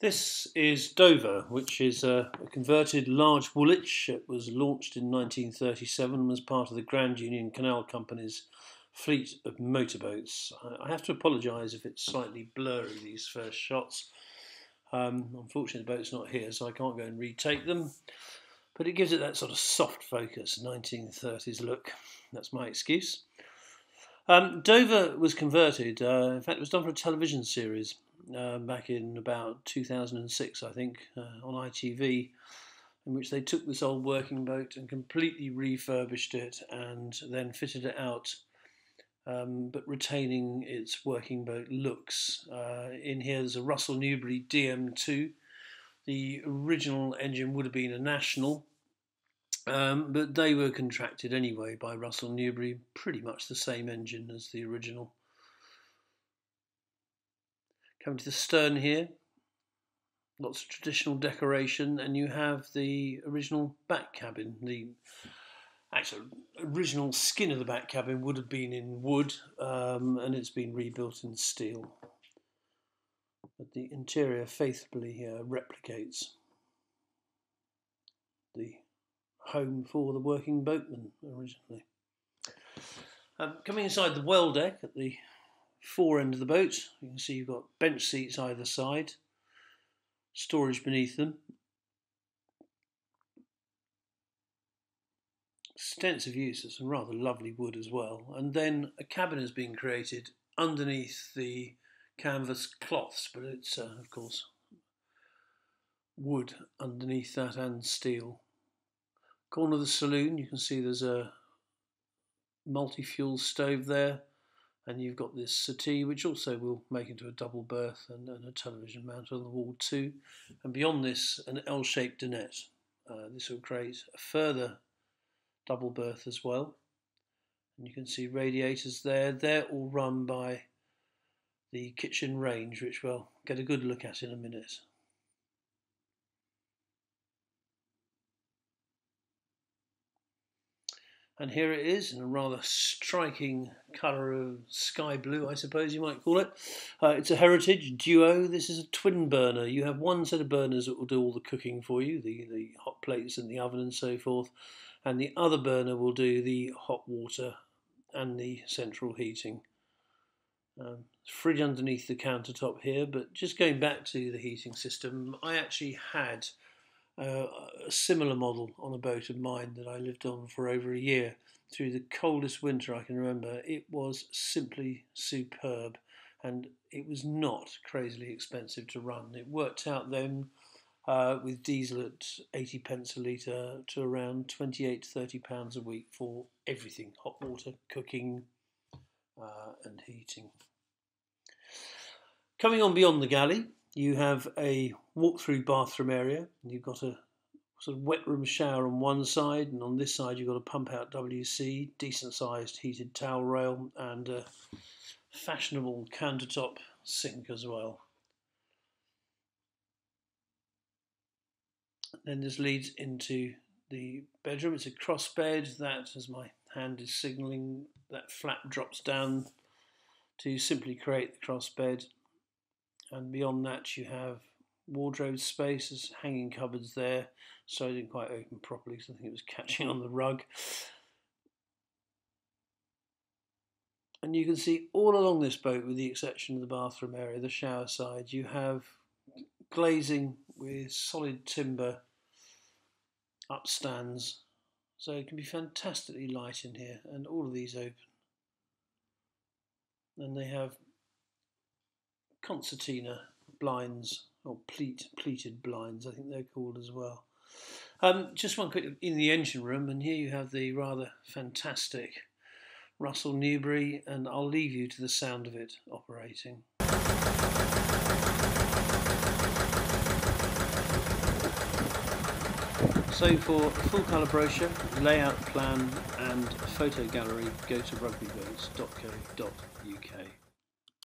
This is Dover, which is a converted large Woolwich. It was launched in 1937 and was part of the Grand Union Canal Company's fleet of motorboats. I have to apologise if it's slightly blurry, these first shots. Unfortunately, the boat's not here, so I can't go and retake them. But it gives it that sort of soft focus, 1930s look. That's my excuse. Dover was converted. In fact, it was done for a television series back in about 2006, I think, on ITV, in which they took this old working boat and completely refurbished it and then fitted it out, but retaining its working boat looks. In here there's a Russell Newbery DM2. The original engine would have been a National, but they were contracted anyway by Russell Newbery, pretty much the same engine as the original. Coming to the stern here, lots of traditional decoration, and you have the original back cabin. The actual original skin of the back cabin would have been in wood, and it's been rebuilt in steel. But the interior faithfully replicates the home for the working boatman originally. Coming inside the well deck at the fore end of the boat, you can see you've got bench seats either side, storage beneath them, extensive use of some rather lovely wood as well, and then a cabin has been created underneath the canvas cloths, but it's of course wood underneath that and steel. Corner of the saloon, you can see there's a multi-fuel stove there, and you've got this settee which also will make into a double berth and a television mount on the wall too, and beyond this an L-shaped dinette. This will create a further double berth as well, and you can see radiators there. They're all run by the kitchen range, which we'll get a good look at in a minute. And here it is in a rather striking colour of sky blue, I suppose you might call it. It's a Heritage Duo. This is a twin burner. You have one set of burners that will do all the cooking for you, the hot plates and the oven and so forth, and the other burner will do the hot water and the central heating. Fridge underneath the countertop here, but just going back to the heating system, I actually had a similar model on a boat of mine that I lived on for over a year through the coldest winter I can remember. It was simply superb, and it was not crazily expensive to run. It worked out then with diesel at 80 pence a litre to around 28 to £30 a week for everything: hot water, cooking and heating. Coming on beyond the galley, you have a walk-through bathroom area. You've got a sort of wet room shower on one side, and on this side you've got a pump-out WC, decent-sized heated towel rail, and a fashionable countertop sink as well. Then this leads into the bedroom. It's a cross bed that, as my hand is signalling, that flap drops down to simply create the cross bed. And beyond that you have wardrobe spaces, hanging cupboards there. So I didn't quite open properly because I think it was catching on the rug. And you can see all along this boat, with the exception of the bathroom area, the shower side, you have glazing with solid timber upstands. So it can be fantastically light in here, and all of these open. And they have concertina blinds, or pleated blinds, I think they're called as well. Just one quick in the engine room, and here you have the rather fantastic Russell Newbery, and I'll leave you to the sound of it operating. So for a full colour brochure, layout plan and photo gallery, go to rugbyboats.co.uk.